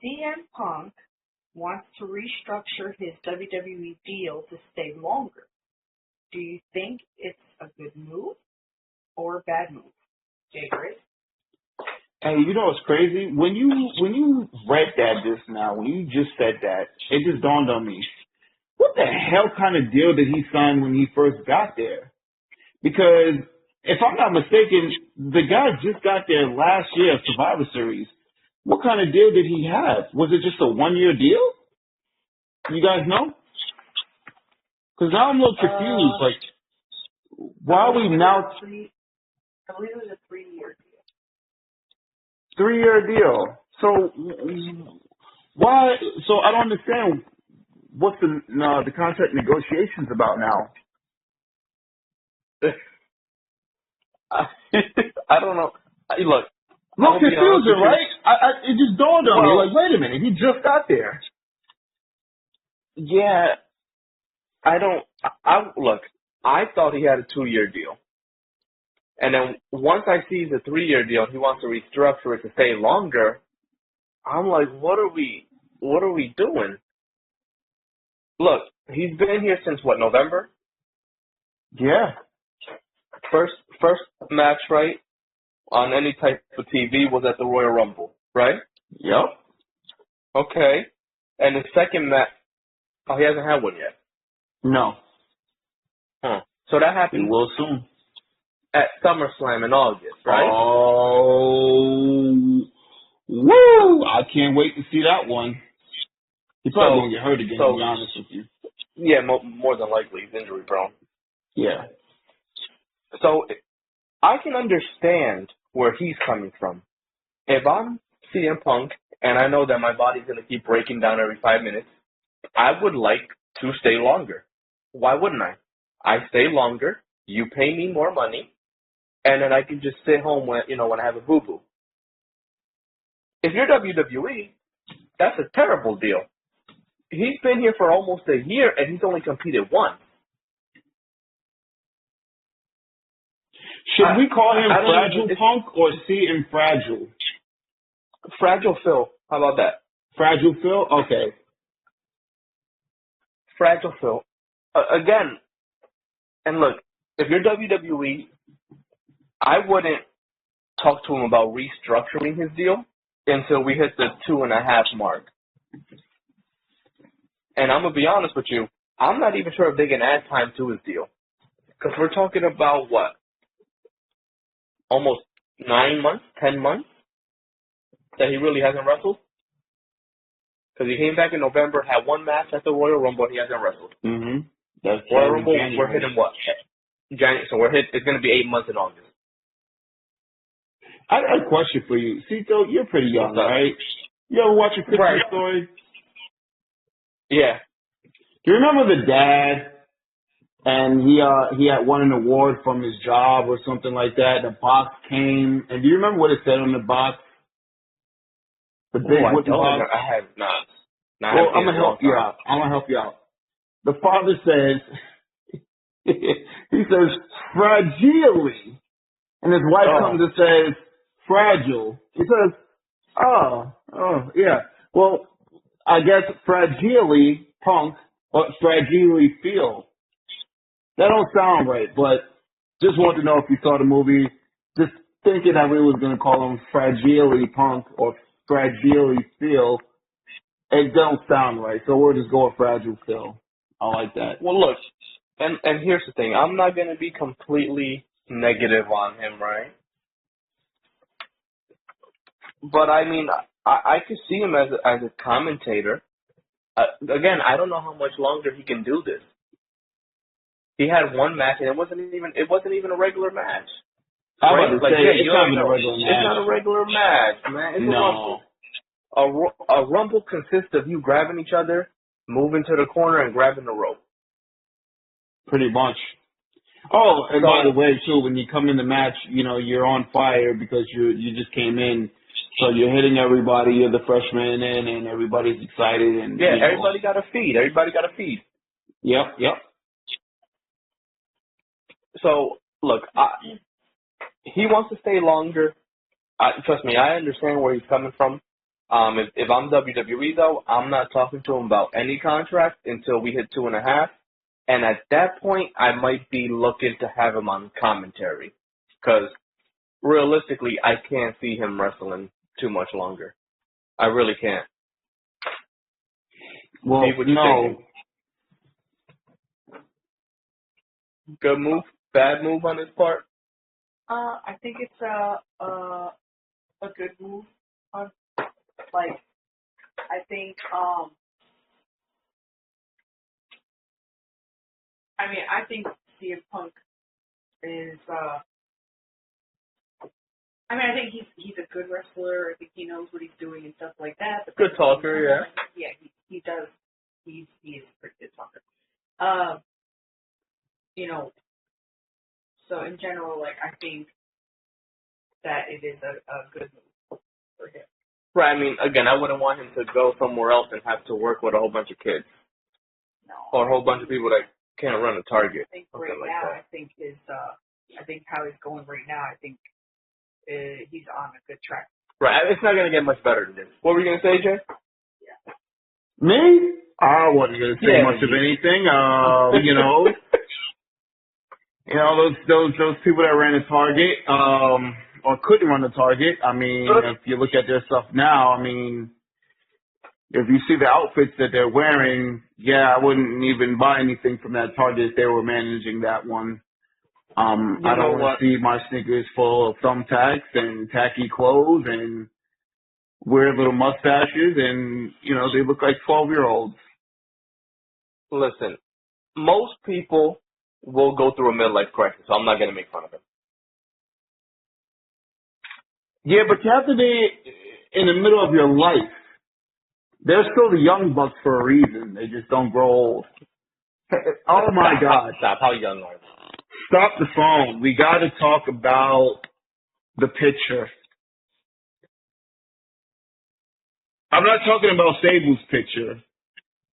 CM Punk wants to restructure his WWE deal to stay longer. Do you think it's a good move or a bad move? Jay Grizz? Hey, you know what's crazy? When you read that just now, when you just said that, it just dawned on me. What the hell kind of deal did he sign when he first got there? Because if I'm not mistaken, the guy just got there last year of Survivor Series. What kind of deal did he have? Was it just a 1-year deal? You guys know? Because now I'm a little confused. Like, why are we now? I believe it was a 3-year deal. 3-year deal. So why? So I don't understand. What's the contract negotiations about now? I don't know. Look, confusing, right? It just dawned on me. Like, wait a minute, he just got there. Yeah, look, I thought he had a 2-year deal. And then once I see the 3-year deal, he wants to restructure it to stay longer. I'm like, what are we doing? Look, he's been here since what, November? Yeah. First match, right, on any type of TV was at the Royal Rumble, right? Yep. Okay. And the second match, he hasn't had one yet. No. Huh. So that happened. He will soon. At SummerSlam in August, right? Oh, woo! I can't wait to see that one. He's probably going to get hurt again, to be honest with you. Yeah, more than likely. He's injury prone. Yeah. So I can understand where he's coming from. If I'm CM Punk and I know that my body's going to keep breaking down every 5 minutes, I would like to stay longer. Why wouldn't I? I stay longer, you pay me more money, and then I can just sit home when I have a boo-boo. If you're WWE, that's a terrible deal. He's been here for almost a year, and he's only competed once. Should we call him Fragile Punk or see him Fragile? Fragile Phil. How about that? Fragile Phil? Okay. Fragile Phil. Again, and look, if you're WWE, I wouldn't talk to him about restructuring his deal until we hit the 2.5 mark. And I'm going to be honest with you, I'm not even sure if they can add time to his deal. Because we're talking about, what, almost 9 months, 10 months that he really hasn't wrestled? Because he came back in November, had one match at the Royal Rumble, and he hasn't wrestled. Mm-hmm. That's Royal Rumble, we're hitting what? January, so it's going to be 8 months in August. I got a question for you. Cito, you're pretty young, right? You ever watch a Christmas Story? Yeah. Do you remember the dad? And he had won an award from his job or something like that. The box came, and do you remember what it said on the box? The big wooden box. I have not. Well, I'm gonna help you out. The father says, he says fragilely, and his wife comes and says fragile. He says, oh yeah. Well, I guess fragilely Punk or fragilely Phil. That don't sound right, but just wanted to know if you saw the movie. Just thinking that we was going to call him Fragilely Punk or Fragilely Phil. It don't sound right, so we'll just go with Fragile Phil. I like that. Well, look, and here's the thing. I'm not going to be completely negative on him, right? But, I mean, I could see him as a commentator. Again, I don't know how much longer he can do this. He had one match, and it wasn't even a regular match. It's not a regular match. It's not a regular match, man. It's a rumble. A rumble consists of you grabbing each other, moving to the corner, and grabbing the rope. Pretty much. Oh, and by the way, too, when you come in the match, you're on fire because you just came in. So you're hitting everybody. You're the freshman in, and everybody's excited. And everybody got a feed. Yep. So, look, he wants to stay longer. Trust me, I understand where he's coming from. If I'm WWE though, I'm not talking to him about any contract until we hit 2.5. And at that point, I might be looking to have him on commentary. Because realistically, I can't see him wrestling too much longer. I really can't. Well, no. Good move? Bad move on his part? I think it's a good move. Like, I think, I think CM Punk is, I think he's a good wrestler. I think he knows what he's doing and stuff like that. But good talker, yeah. Yeah, he does. He is a pretty good talker. So in general, like, I think that it is a good move for him. Right, again, I wouldn't want him to go somewhere else and have to work with a whole bunch of kids. No. Or a whole bunch of people that can't run a Target. I think I think how he's going right now, I think he's on a good track. Right, it's not going to get much better than this. What were you going to say, Jay? Yeah. Me? I wasn't going to say much of anything. Those people that ran a Target, or couldn't run a Target. If you look at their stuff now, if you see the outfits that they're wearing, yeah, I wouldn't even buy anything from that Target if they were managing that one. I don't want to see my sneakers full of thumbtacks and tacky clothes and weird little mustaches, and they look like 12-year-olds. Listen, most people will go through a midlife crisis, so I'm not going to make fun of them. Yeah, but you have to be in the middle of your life. They're still the young bucks for a reason. They just don't grow old. Oh, my God. Stop. How young are they? Stop the phone. We got to talk about the picture. I'm not talking about Sable's picture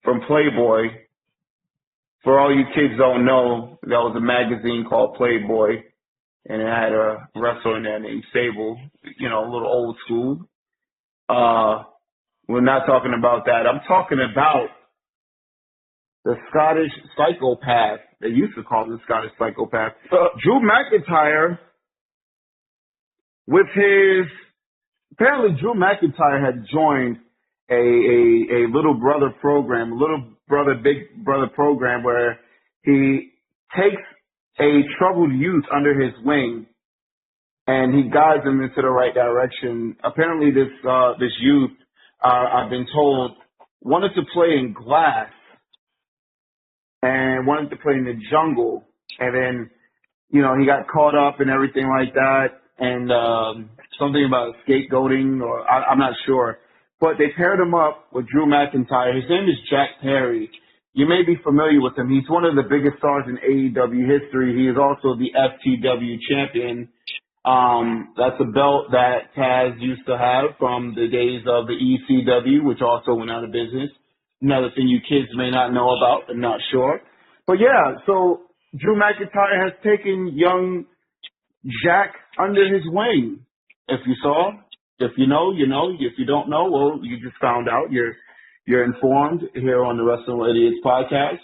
from Playboy. For all you kids don't know, that was a magazine called Playboy, and it had a wrestler in there named Sable, a little old school. We're not talking about that. I'm talking about the Scottish psychopath. They used to call him the Scottish psychopath. Drew McIntyre apparently Drew McIntyre had joined a little brother program, big brother program where he takes a troubled youth under his wing and he guides them into the right direction. Apparently this youth, I've been told, wanted to play in glass and wanted to play in the jungle. And then, he got caught up and everything like that. And something about scapegoating, or I'm not sure. But they paired him up with Drew McIntyre. His name is Jack Perry. You may be familiar with him. He's one of the biggest stars in AEW history. He is also the FTW champion. That's a belt that Taz used to have from the days of the ECW, which also went out of business. Another thing you kids may not know about, I'm not sure. But yeah, so Drew McIntyre has taken young Jack under his wing. If you saw, if you know, you know. If you don't know, well, you just found out. You're informed here on the Wrestling with Idiots podcast.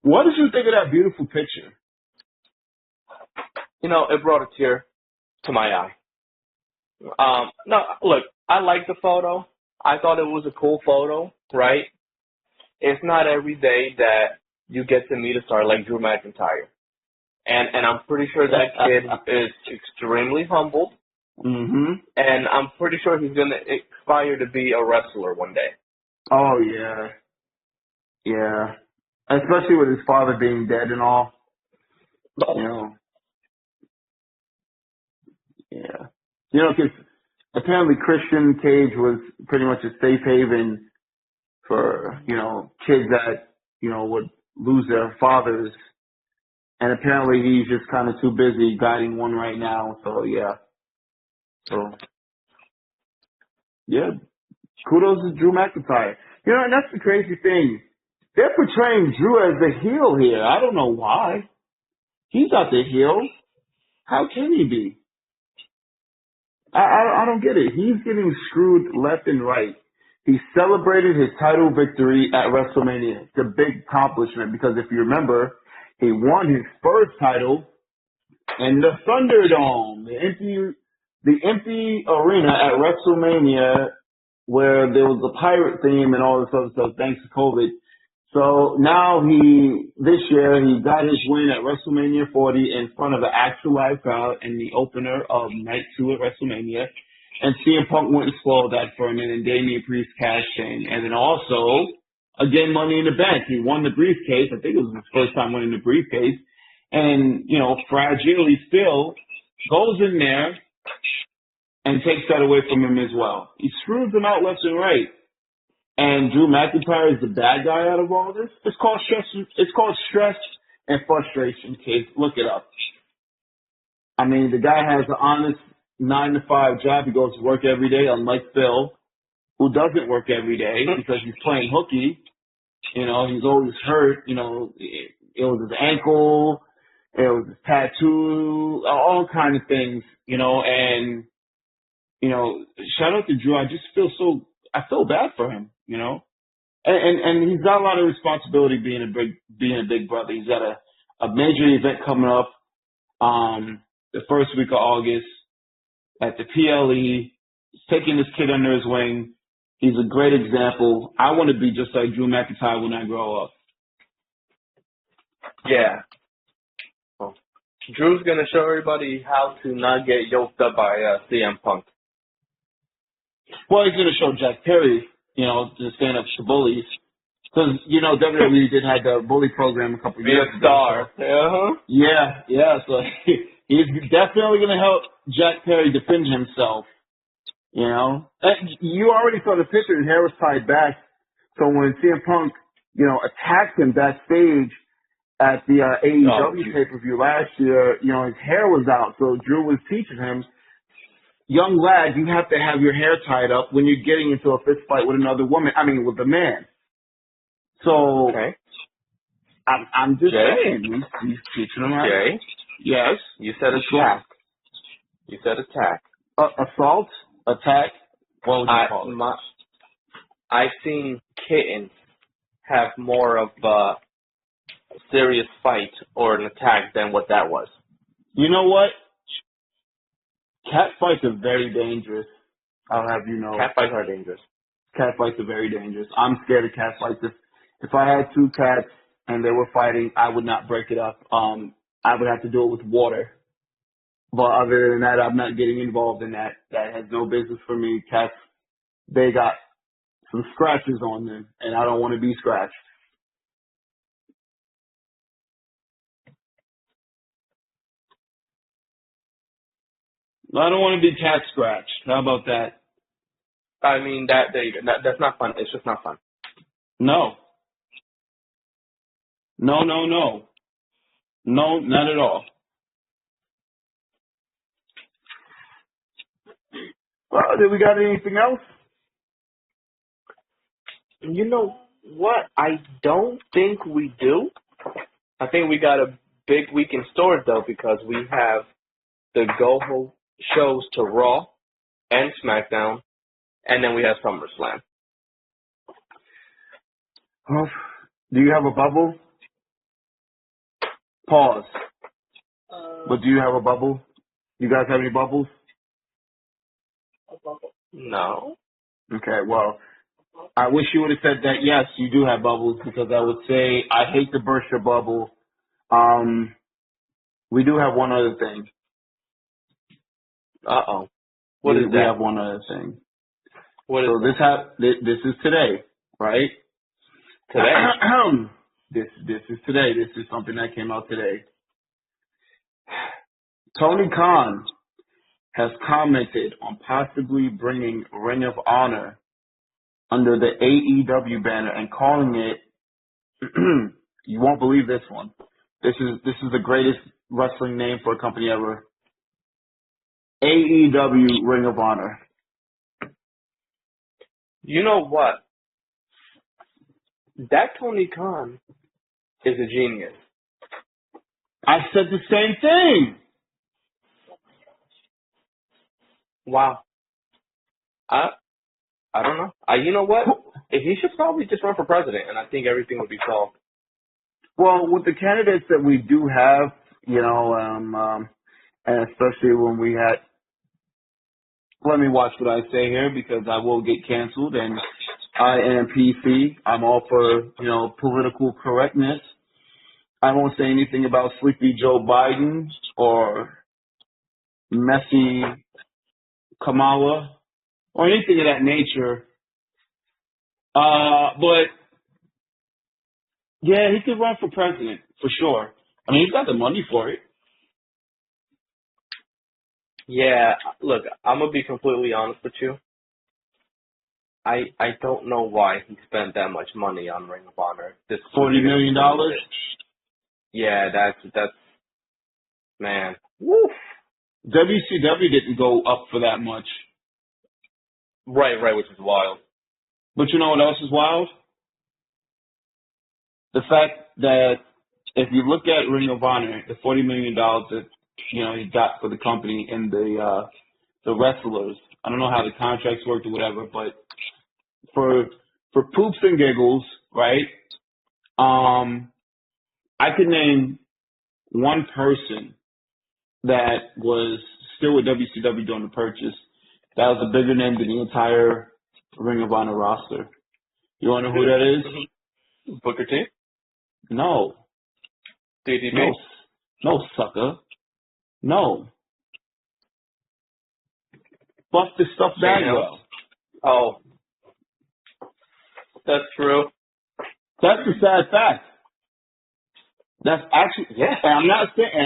What did you think of that beautiful picture? It brought a tear to my eye. No, look, I like the photo. I thought it was a cool photo, right? It's not every day that you get to meet a star like Drew McIntyre. And I'm pretty sure that kid is extremely humble. Mm-hmm. And I'm pretty sure he's going to aspire to be a wrestler one day. Oh, yeah. Yeah. Especially with his father being dead and all. Yeah. Because apparently Christian Cage was pretty much a safe haven for, kids that, would lose their fathers. And apparently he's just kind of too busy guiding one right now. So, yeah. Kudos to Drew McIntyre. And that's the crazy thing. They're portraying Drew as the heel here. I don't know why. He's not the heel. How can he be? I don't get it. He's getting screwed left and right. He celebrated his title victory at WrestleMania. It's a big accomplishment because if you remember, he won his first title in the Thunderdome, the empty arena at WrestleMania where there was a pirate theme and all this other stuff thanks to COVID. So now this year, he got his win at WrestleMania 40 in front of an actual live crowd in the opener of Night 2 at WrestleMania. And CM Punk went and spoiled that for him, and then Damian Priest cashed in. And then also, again, Money in the Bank. He won the briefcase. I think it was his first time winning the briefcase. And, Fragile still goes in there and takes that away from him as well. He screws him out left and right. And Drew McIntyre is the bad guy out of all this. It's called stress and frustration, kids. Look it up. I mean, the guy has an honest 9-to-5 job. He goes to work every day, unlike Phil, who doesn't work every day because he's playing hooky. He's always hurt. It was his ankle, it was his tattoo, all kind of things. And shout out to Drew. I feel bad for him. And he's got a lot of responsibility being a big brother. He's got a major event coming up the first week of August at the PLE. He's taking this kid under his wing. He's a great example. I want to be just like Drew McIntyre when I grow up. Yeah. Well, Drew's gonna show everybody how to not get yoked up by CM Punk. Well, he's gonna show Jack Perry, to stand up to bullies. Because, WWE did have the bully program a couple years ago. Be a star. So. Yeah. So he's definitely going to help Jack Perry defend himself. And you already saw the picture. His hair was tied back. So when CM Punk, attacked him backstage at the AEW pay-per-view last year, his hair was out. So Drew was teaching him, young lad, you have to have your hair tied up when you're getting into a fist fight with another woman. I mean, with a man. So, okay. I'm just saying, he's teaching him how. Jay? Yes. You said attack. You said attack. Assault? Attack? What would you call it? I've seen kittens have more of a serious fight or an attack than what that was. You know what? Cat fights are very dangerous. I'll have you know. Cat fights are dangerous. Cat fights are very dangerous. I'm scared of cat fights. If I had two cats and they were fighting, I would not break it up. I would have to do it with water. But other than that, I'm not getting involved in that. That has no business for me. Cats, they got some scratches on them, and I don't want to be scratched. I don't want to be cat scratched. How about that? I mean, that's not fun. It's just not fun. No. No, not at all. Well, did we got anything else? You know what? I don't think we do. I think we got a big week in store, though, because we have the go shows to Raw and SmackDown, and then we have SummerSlam. Do you have a bubble? Pause. But do you have a bubble? You guys have any bubbles? A bubble? No. Okay, well, I wish you would have said that, yes, you do have bubbles, because I would say, I hate to burst your bubble. We do have one other thing. Uh-oh. What is that? We have one other thing. What is that? This is today, right? Today? This is today. This is something that came out today. Tony Khan has commented on possibly bringing Ring of Honor under the AEW banner and calling it, you won't believe this one. This is the greatest wrestling name for a company ever. AEW Ring of Honor. You know what? That Tony Khan is a genius. I said the same thing. Wow. I I don't know. You know what? He should probably just run for president, and I think everything would be solved. Well, with the candidates that we do have, and especially when we had, let me watch what I say here because I will get canceled, and I am PC. I'm all for, political correctness. I won't say anything about sleepy Joe Biden or messy Kamala or anything of that nature. But yeah, he could run for president for sure. I mean, he's got the money for it. Yeah, look, I'm gonna be completely honest with you. I don't know why he spent that much money on Ring of Honor. This $40 million. Yeah, that's man. Woof. WCW didn't go up for that much. Right, which is wild. But you know what else is wild? The fact that if you look at Ring of Honor, the $40 million that he got for the company and the wrestlers. I don't know how the contracts worked or whatever, but for poops and giggles, right? I could name one person that was still with WCW during the purchase that was a bigger name than the entire Ring of Honor roster. You want to know who that is? Booker T? No. DDP? No, sucker. No. Buster Stuff Bagwell. Oh. That's true. That's a sad fact. That's actually, yeah. And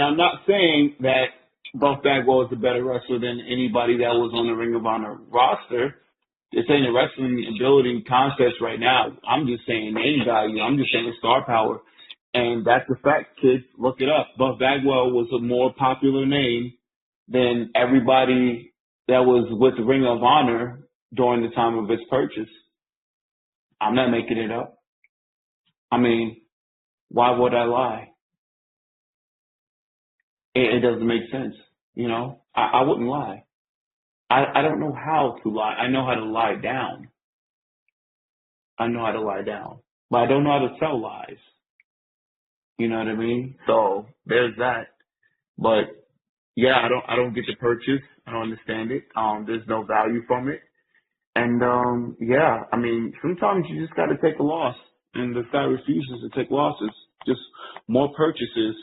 I'm not saying that Buff Bagwell is a better wrestler than anybody that was on the Ring of Honor roster. It's saying the wrestling ability concepts right now. I'm just saying name value. I'm just saying star power. And that's the fact, kids. Look it up. Buff Bagwell was a more popular name than everybody that was with the Ring of Honor during the time of its purchase. I'm not making it up. I mean, why would I lie? It doesn't make sense. I wouldn't lie. I don't know how to lie. I know how to lie down. But I don't know how to tell lies. You know what I mean? So there's that. But yeah, I don't get the purchase. I don't understand it. There's no value from it. And yeah, I mean, sometimes you just got to take a loss. And the guy refuses to take losses. Just more purchases.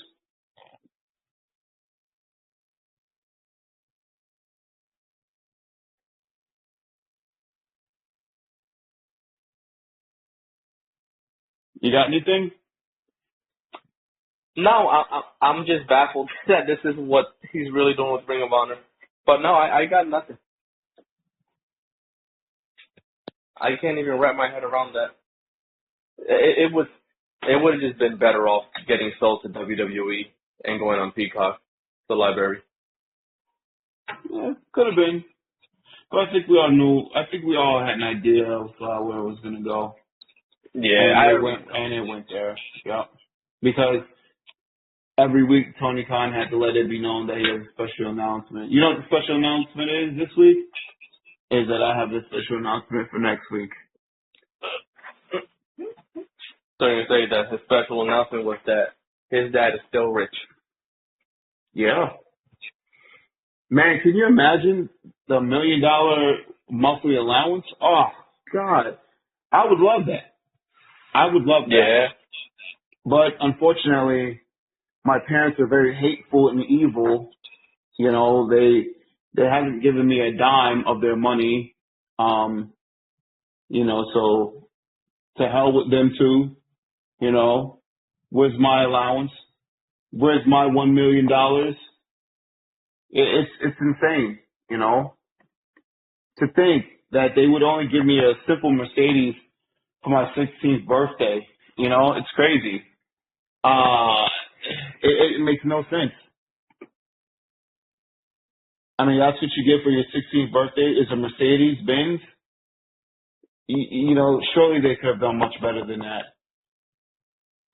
You got anything? No, I'm just baffled that this is what he's really doing with Ring of Honor. But no, I got nothing. I can't even wrap my head around that. It would have just been better off getting sold to WWE and going on Peacock, the library. Yeah, could have been. But I think we all knew. I think we all had an idea of where it was going to go. Yeah, and it went there. Yep. Because every week Tony Khan had to let it be known that he has a special announcement. You know what the special announcement is this week? Is that I have a special announcement for next week. So you're saying that his special announcement was that his dad is still rich. Yeah. Man, can you imagine the $1 million monthly allowance? Oh, God. I would love that. I would love that. Yeah. But unfortunately, my parents are very hateful and evil. They haven't given me a dime of their money. So to hell with them too. Where's my allowance? Where's my $1 million? It's insane, to think that they would only give me a simple Mercedes for my 16th birthday. It's crazy. It makes no sense. I mean, that's what you get for your 16th birthday is a Mercedes Benz. Surely they could have done much better than that.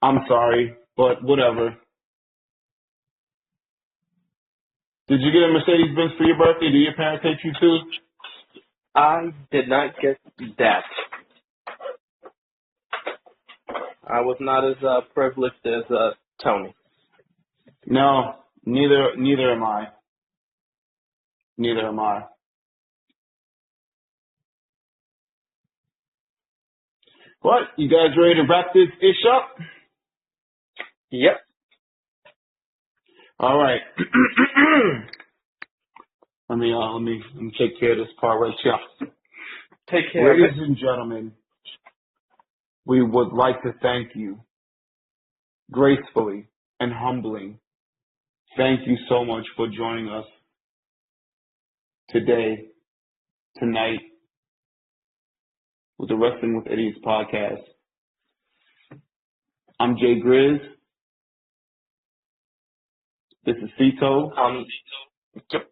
I'm sorry, but whatever. Did you get a Mercedes-Benz for your birthday? Did your parents take you too? I did not get that. I was not as privileged as Tony. No, neither am I. Neither am I. What? You guys ready to wrap this ish up? Yep. All right. let me take care of this part right here. Take care of it. Ladies and gentlemen, we would like to thank you gracefully and humbly. Thank you so much for joining us today, tonight, with the Wrestling with Idiots podcast. I'm Jay Grizz. This is Citoo. Yep.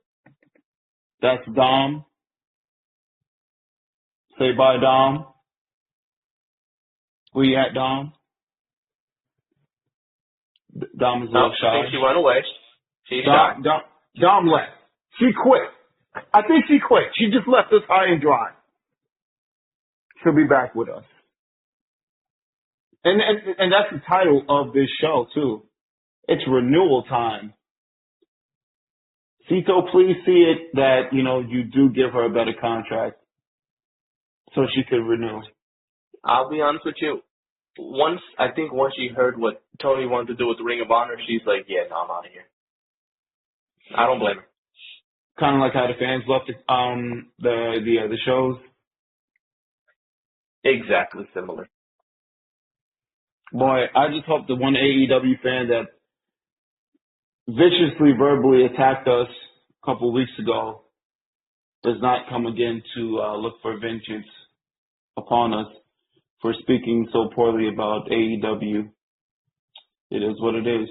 That's Dom. Say bye, Dom. Where you at, Dom? Dom is a little shy. I think she went away. She's shy. Dom left. She quit. I think she quit. She just left us high and dry. She'll be back with us. And that's the title of this show, too. It's renewal time. Citoo, please see it that, you do give her a better contract so she could renew. I'll be honest with you. Once she heard what Tony wanted to do with the Ring of Honor, she's like, yeah, no, I'm out of here. I don't blame her. Kind of like how the fans left the shows. Exactly similar. Boy, I just hope the one AEW fan that viciously verbally attacked us a couple of weeks ago does not come again to look for vengeance upon us for speaking so poorly about AEW. It is what it is.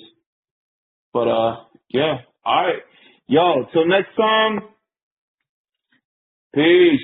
But, yeah. All right. Yo, till next time. Peace.